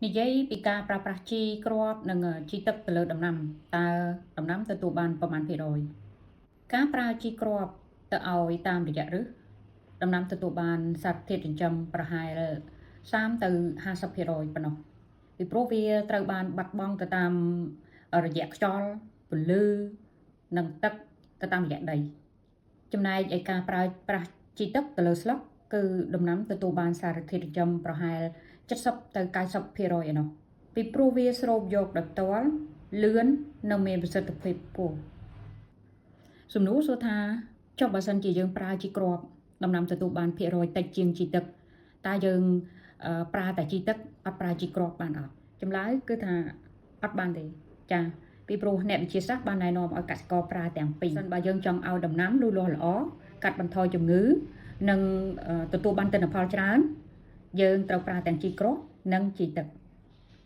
និយាយពីការប្រើប្រាស់ជីគ្រាប់និងជីទឹកទៅលើដំណាំតើដំណាំទទួលបានប្រមាណភាគរយការប្រើជីគ្រាប់ទៅឲ្យតាមរយៈឫសដំណាំទទួលបានសារធាតុចិញ្ចឹមប្រហែល30ទៅ50%ប៉ុណ្ណោះពីព្រោះវាត្រូវបានបាត់បង់ទៅតាមរយៈខ្យល់ពន្លឺនិងទឹកទៅតាមរយៈដីចំណែកឯការប្រើប្រាស់ជីទឹកទៅលើស្លឹកគឺដំណាំទទួលបានសារធាតុចិញ្ចឹមប្រហែល70ទៅ90%ឯណោះពីព្រោះវាស្រូបយកដោយផ្ទាល់លឿននិងមានប្រសិទ្ធភាពខ្ពស់សំណួរសួរថាចុះបើសិនជាយើងប្រើជីគ្រាប់ដំណាំទទួលបានភាគរយតិចជាងជីទឹកតើយើងប្រើតែជីទឹកអត់ប្រើជីគ្រាប់បានអត់ចម្លើយគឺថាអត់បានទេចាពីព្រោះអ្នកវិទ្យាសាស្ត្របានណែនាំឲ្យកសិករប្រើទាំងពីរសិនបើយើងចង់ឲ្យដំណាំលូតលាស់ល្អកាត់បន្ថយជំងឺនិងទទួលបានទិន្នផលច្រើនយើងត្រូវប្រើទាំងជីគ្រាប់និងជីទឹក